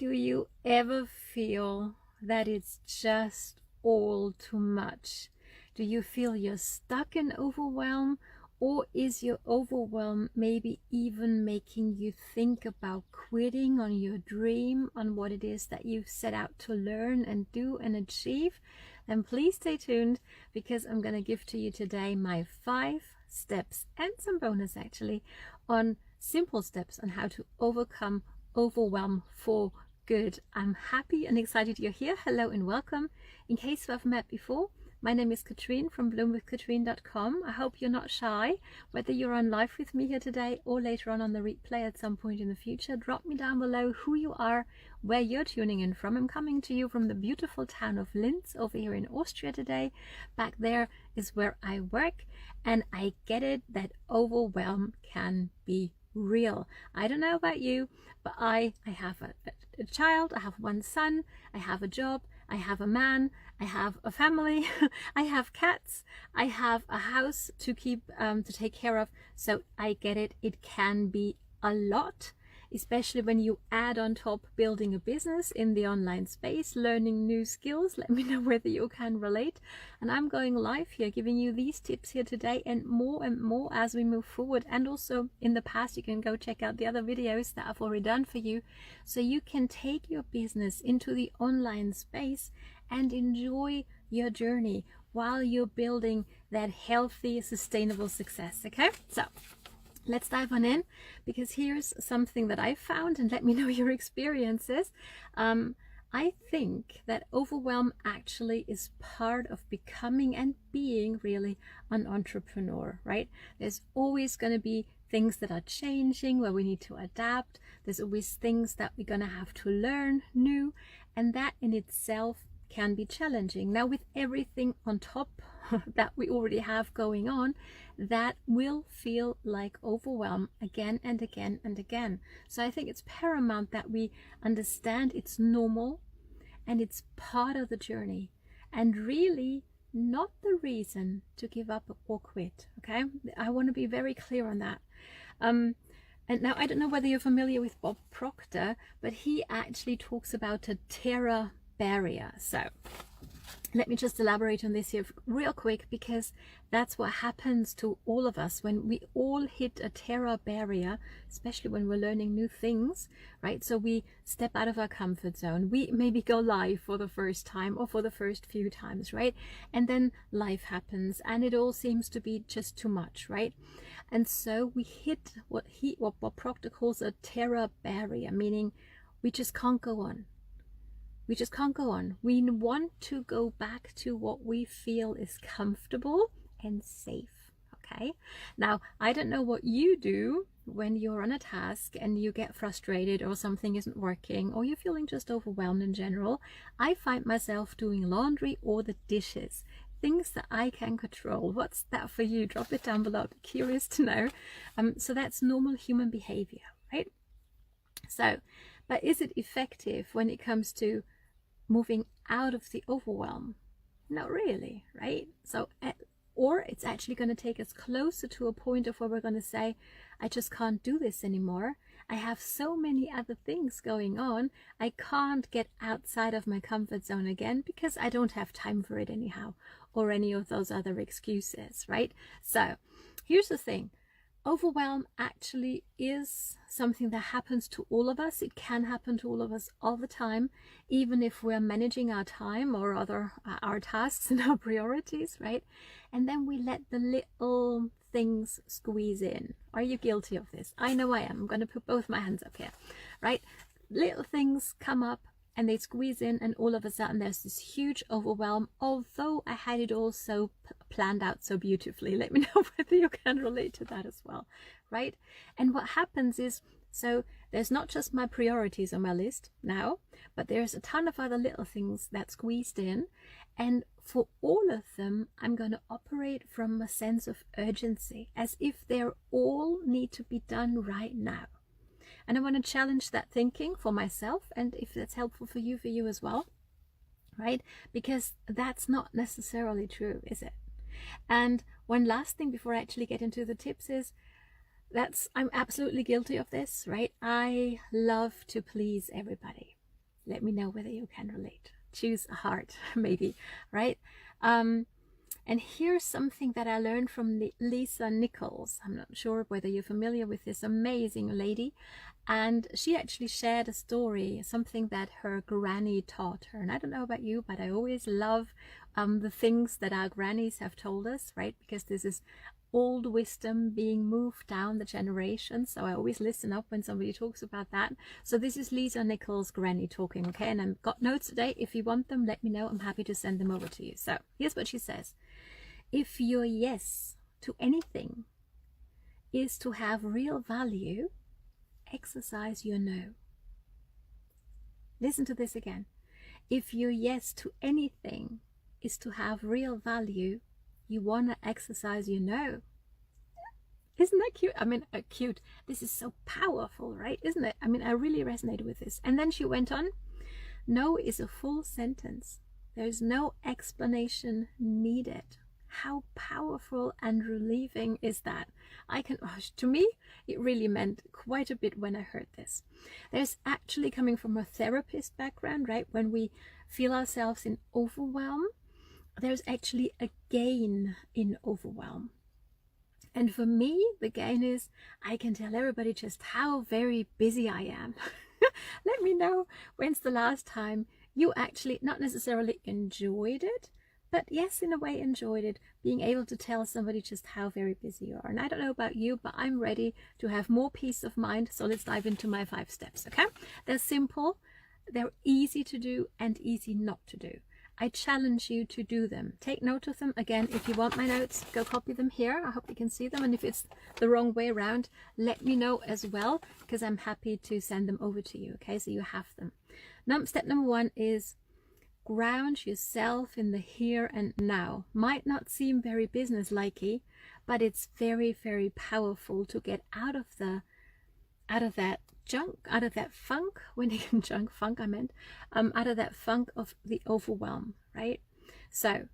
Do you ever feel that it's just all too much? Do you feel you're stuck in overwhelm? Or is your overwhelm maybe even making you think about quitting on your dream, on what it is that you've set out to learn and do and achieve? Then please stay tuned, because I'm going to give to you today my 5 steps and some bonus actually on simple steps on how to overcome overwhelm for good. I'm happy and excited you're here. Hello and welcome. In case you haven't met before, my name is Katrin from bloomwithkatrin.com. I hope you're not shy. Whether you're on live with me here today or later on the replay at some point in the future, drop me down below who you are, where you're tuning in from. I'm coming to you from the beautiful town of Linz over here in Austria today. Back there is where I work, and I get it that overwhelm can be real. I don't know about you, but I have a child, I have one son, I have a job, I have a man, I have a family, I have cats, I have a house to keep to take care of. So I get it, it can be a lot, especially when you add on top building a business in the online space, learning new skills. Let me know whether you can relate. And I'm going live here, giving you these tips here today and more as we move forward. And also in the past, you can go check out the other videos that I've already done for you, so you can take your business into the online space and enjoy your journey while you're building that healthy, sustainable success. Okay, so let's dive on in, because here's something that I found, and let me know your experiences. I think that overwhelm actually is part of becoming and being really an entrepreneur, right? There's always going to be things that are changing, where we need to adapt. There's always things that we're going to have to learn new, and that in itself can be challenging. Now, with everything on top that we already have going on, that will feel like overwhelm again and again and again. So I think it's paramount that we understand it's normal and it's part of the journey, and really not the reason to give up or quit. Okay, I want to be very clear on that. And now, I don't know whether you're familiar with Bob Proctor, but he actually talks about a terror barrier. So let me just elaborate on this here real quick, because that's what happens to all of us when we all hit a terror barrier, especially when we're learning new things, right? So we step out of our comfort zone, we maybe go live for the first time or for the first few times, right? And then life happens and it all seems to be just too much, right? And so we hit what Bob Proctor calls a terror barrier, meaning we just can't go on. We just can't go on. We want to go back to what we feel is comfortable and safe. Okay. Now, I don't know what you do when you're on a task and you get frustrated, or something isn't working, or you're feeling just overwhelmed in general. I find myself doing laundry or the dishes, things that I can control. What's that for you? Drop it down below. I'd be curious to know. So that's normal human behavior, right? So, but is it effective when it comes to moving out of the overwhelm? Not really, right? So, or it's actually going to take us closer to a point of where we're going to say, I just can't do this anymore. I have so many other things going on. I can't get outside of my comfort zone again because I don't have time for it anyhow, or any of those other excuses, right? So here's the thing. Overwhelm actually is something that happens to all of us. It can happen to all of us all the time, even if we're managing our time or our tasks and our priorities, right? And then we let the little things squeeze in. Are you guilty of this? I know I am. I'm going to put both my hands up here, right? Little things come up and they squeeze in, and all of a sudden there's this huge overwhelm, although I had it all so planned out so beautifully. Let me know whether you can relate to that as well, right? And what happens is, so there's not just my priorities on my list now, but there's a ton of other little things that squeezed in, and for all of them I'm going to operate from a sense of urgency, as if they're all need to be done right now. And I want to challenge that thinking for myself, and if that's helpful for you as well, right? Because that's not necessarily true, is it? And one last thing before I actually get into the tips is, I'm absolutely guilty of this, right? I love to please everybody. let me know whether you can relate. Choose a heart, maybe, right? And here's something that I learned from Lisa Nichols. I'm not sure whether you're familiar with this amazing lady. And she actually shared a story, something that her granny taught her. And I don't know about you, but I always love the things that our grannies have told us, right? Because this is old wisdom being moved down the generations. So I always listen up when somebody talks about that. So this is Lisa Nichols' granny talking, okay? And I've got notes today. If you want them, let me know. I'm happy to send them over to you. So here's what she says. If your yes to anything is to have real value, exercise your no. Listen to this again. If your yes to anything is to have real value, you want to exercise your no. Isn't that cute? I mean, cute. This is so powerful, right? Isn't it? I mean, I really resonated with this. And then she went on. No is a full sentence. There's no explanation needed. How powerful and relieving is that? To me, it really meant quite a bit when I heard this. There's actually, coming from a therapist background, right? When we feel ourselves in overwhelm, there's actually a gain in overwhelm. And for me, the gain is I can tell everybody just how very busy I am. Let me know when's the last time you actually not necessarily enjoyed it, but yes, in a way enjoyed it, being able to tell somebody just how very busy you are. And I don't know about you, but I'm ready to have more peace of mind. So let's dive into my 5 steps, okay? They're simple, they're easy to do and easy not to do. I challenge you to do them. Take note of them. Again, if you want my notes, go copy them here. I hope you can see them. And if it's the wrong way around, let me know as well, because I'm happy to send them over to you, okay? So you have them. Step number 1 is ground yourself in the here and now. Might not seem very business-likey, but it's very, very powerful to get out of that junk, out of that funk, out of that funk of the overwhelm, right? So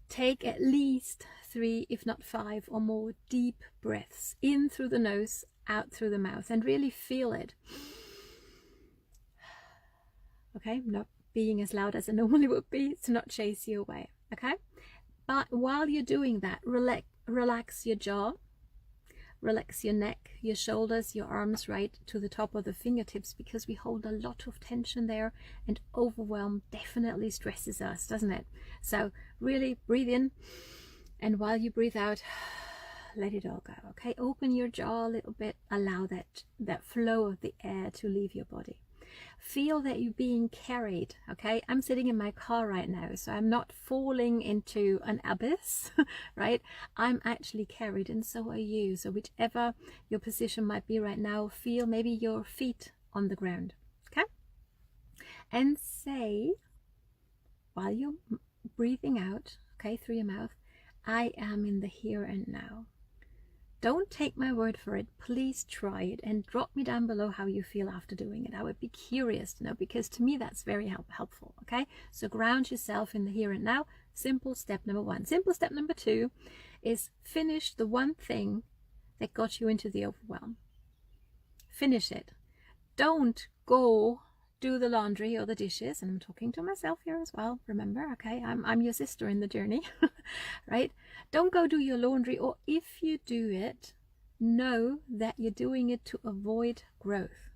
take at least 3, if not 5 or more deep breaths in through the nose, out through the mouth, and really feel it. Okay, not being as loud as it normally would be to not chase you away, okay? But while you're doing that, relax your jaw, relax your neck, your shoulders, your arms right to the top of the fingertips, because we hold a lot of tension there, and overwhelm definitely stresses us, doesn't it? So really breathe in, and while you breathe out, let it all go, okay? Open your jaw a little bit, allow that flow of the air to leave your body. Feel that you're being carried, okay? I'm sitting in my car right now, so I'm not falling into an abyss, right? I'm actually carried, and so are you. So whichever your position might be right now, feel maybe your feet on the ground, okay? And say, while you're breathing out, okay, through your mouth, I am in the here and now. Don't take my word for it. Please try it and drop me down below how you feel after doing it. I would be curious to know, because to me that's very helpful, okay? So ground yourself in the here and now. Simple step number 1. Simple step number 2 is finish the one thing that got you into the overwhelm. Finish it. Don't go do the laundry or the dishes, and I'm talking to myself here as well, remember, okay? I'm your sister in the journey, right? Don't go do your laundry, or if you do it, know that you're doing it to avoid growth.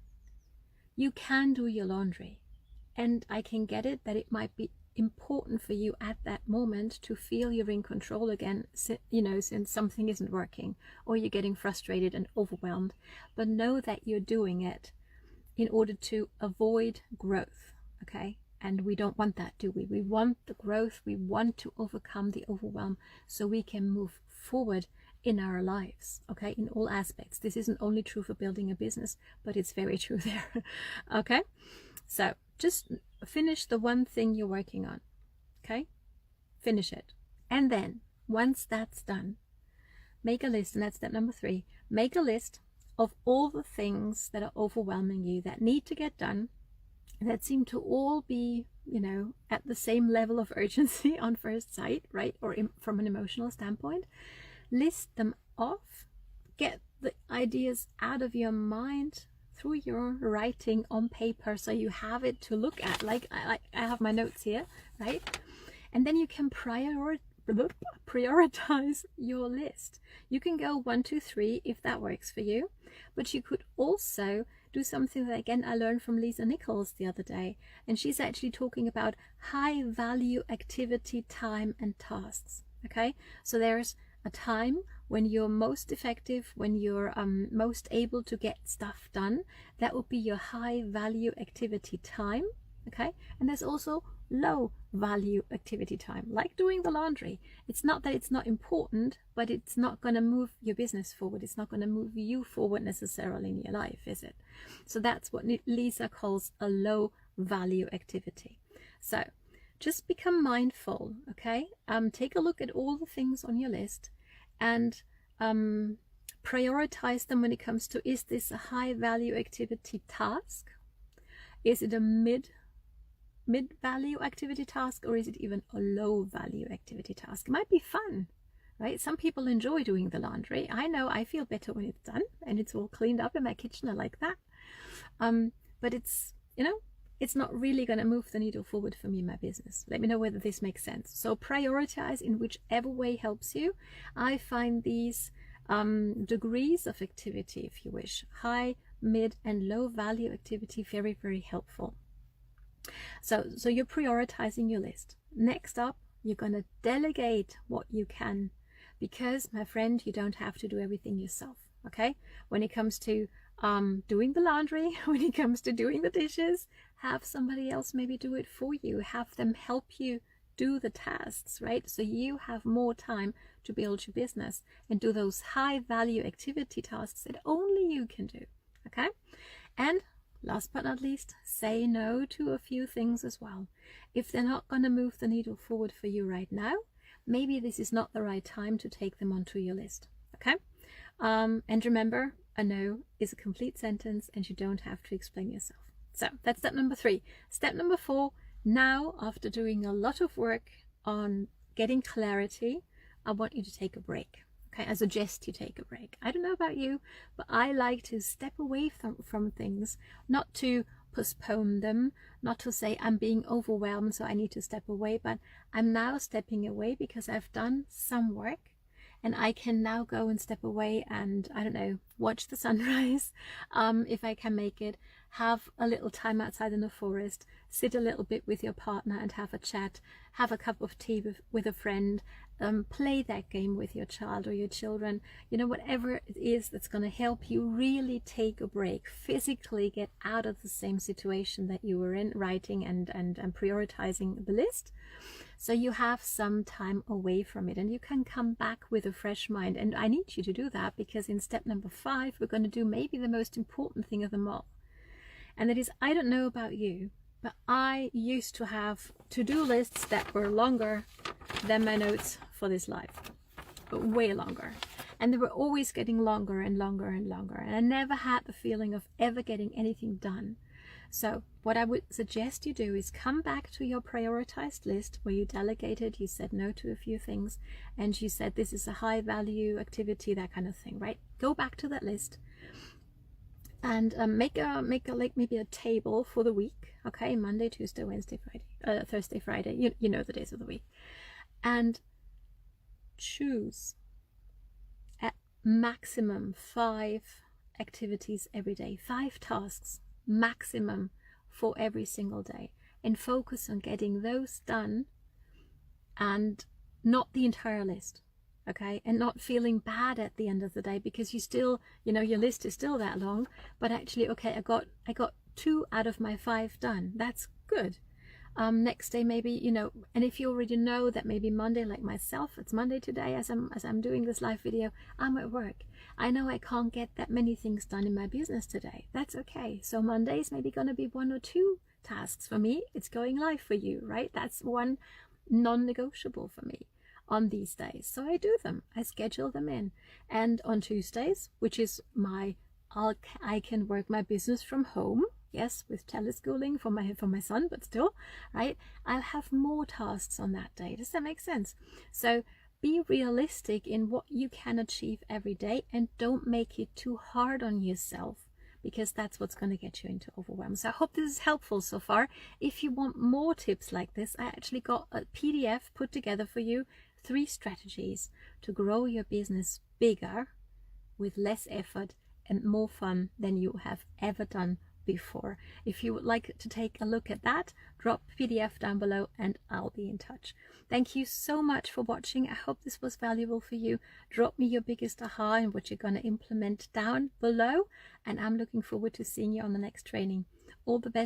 You can do your laundry, and I can get it that it might be important for you at that moment to feel you're in control again, you know, since something isn't working or you're getting frustrated and overwhelmed, but know that you're doing it in order to avoid growth, okay? And we don't want that, do we? We want the growth, we want to overcome the overwhelm so we can move forward in our lives, okay? In all aspects. This isn't only true for building a business, but it's very true there, okay? So just finish the one thing you're working on, okay? Finish it. And then once that's done, make a list, and that's step number 3. Make a list of all the things that are overwhelming you, that need to get done, that seem to all be, you know, at the same level of urgency on first sight, right? Or from an emotional standpoint. List them off, get the ideas out of your mind, through your writing on paper, so you have it to look at, like I have my notes here, right? And then you can prioritize your list. You can go 1, 2, 3 if that works for you, but you could also do something that, again, I learned from Lisa Nichols the other day, and she's actually talking about high value activity, time and tasks. Okay, so there's a time when you're most effective, when you're most able to get stuff done. That would be your high value activity time. Okay, and there's also low value activity time, like doing the laundry. It's not that it's not important, but it's not going to move your business forward. It's not going to move you forward necessarily in your life, is it? So that's what Lisa calls a low value activity. So just become mindful, okay? Take a look at all the things on your list and prioritize them when it comes to, is this a high value activity task? Is it a mid value activity task, or is it even a low value activity task? It might be fun, right? Some people enjoy doing the laundry. I know I feel better when it's done and it's all cleaned up in my kitchen. I like that. But it's, you know, it's not really going to move the needle forward for me in my business. Let me know whether this makes sense. So prioritize in whichever way helps you. I find these degrees of activity, if you wish, high, mid and low value activity, very, very helpful. So you're prioritizing your list. Next up, you're going to delegate what you can, because, my friend, you don't have to do everything yourself. Okay, when it comes to doing the laundry, when it comes to doing the dishes, have somebody else maybe do it for you. Have them help you do the tasks, right? So you have more time to build your business and do those high value activity tasks that only you can do. Okay, and last but not least, say no to a few things as well. If they're not going to move the needle forward for you right now, maybe this is not the right time to take them onto your list. Okay, and remember, a no is a complete sentence and you don't have to explain yourself. So that's step number 3. Step number 4, now, after doing a lot of work on getting clarity, I want you to take a break. Okay, I suggest you take a break. I don't know about you, but I like to step away from things, not to postpone them, not to say I'm being overwhelmed so I need to step away, but I'm now stepping away because I've done some work. And I can now go and step away and, I don't know, watch the sunrise, if I can make it, have a little time outside in the forest, sit a little bit with your partner and have a chat, have a cup of tea with a friend, play that game with your child or your children, you know, whatever it is that's going to help you really take a break, physically get out of the same situation that you were in, writing and prioritizing the list. So you have some time away from it and you can come back with a fresh mind. And I need you to do that, because in step number 5, we're going to do maybe the most important thing of them all. And that is, I don't know about you, but I used to have to-do lists that were longer than my notes for this live, but way longer. And they were always getting longer and longer and longer. And I never had the feeling of ever getting anything done. So what I would suggest you do is come back to your prioritized list where you delegated, you said no to a few things, and you said this is a high value activity, that kind of thing, right? Go back to that list and make like maybe a table for the week. Okay, Monday, Tuesday, Wednesday, Friday, Thursday, Friday, you know the days of the week, and choose at maximum 5 activities every day, 5 tasks maximum for every single day, and focus on getting those done, and not the entire list. Okay, and not feeling bad at the end of the day because you still, you know, your list is still that long, but actually, okay, I got 2 out of my 5 done. That's good. Next day, maybe, you know, and if you already know that maybe Monday, like myself, it's Monday today as I'm doing this live video, I'm at work. I know I can't get that many things done in my business today. That's okay. So Monday is maybe going to be 1 or 2 tasks for me. It's going live for you, right? That's one non-negotiable for me on these days. So I do them. I schedule them in. And on Tuesdays, which is I can work my business from home. Yes, with teleschooling for my son, but still, right? I'll have more tasks on that day. Does that make sense? So be realistic in what you can achieve every day, and don't make it too hard on yourself, because that's what's going to get you into overwhelm. So I hope this is helpful so far. If you want more tips like this, I actually got a PDF put together for you, 3 strategies to grow your business bigger with less effort and more fun than you have ever done before. If you would like to take a look at that, drop PDF down below and I'll be in touch. Thank you so much for watching. I hope this was valuable for you. Drop me your biggest aha and what you're going to implement down below, and I'm looking forward to seeing you on the next training. All the best.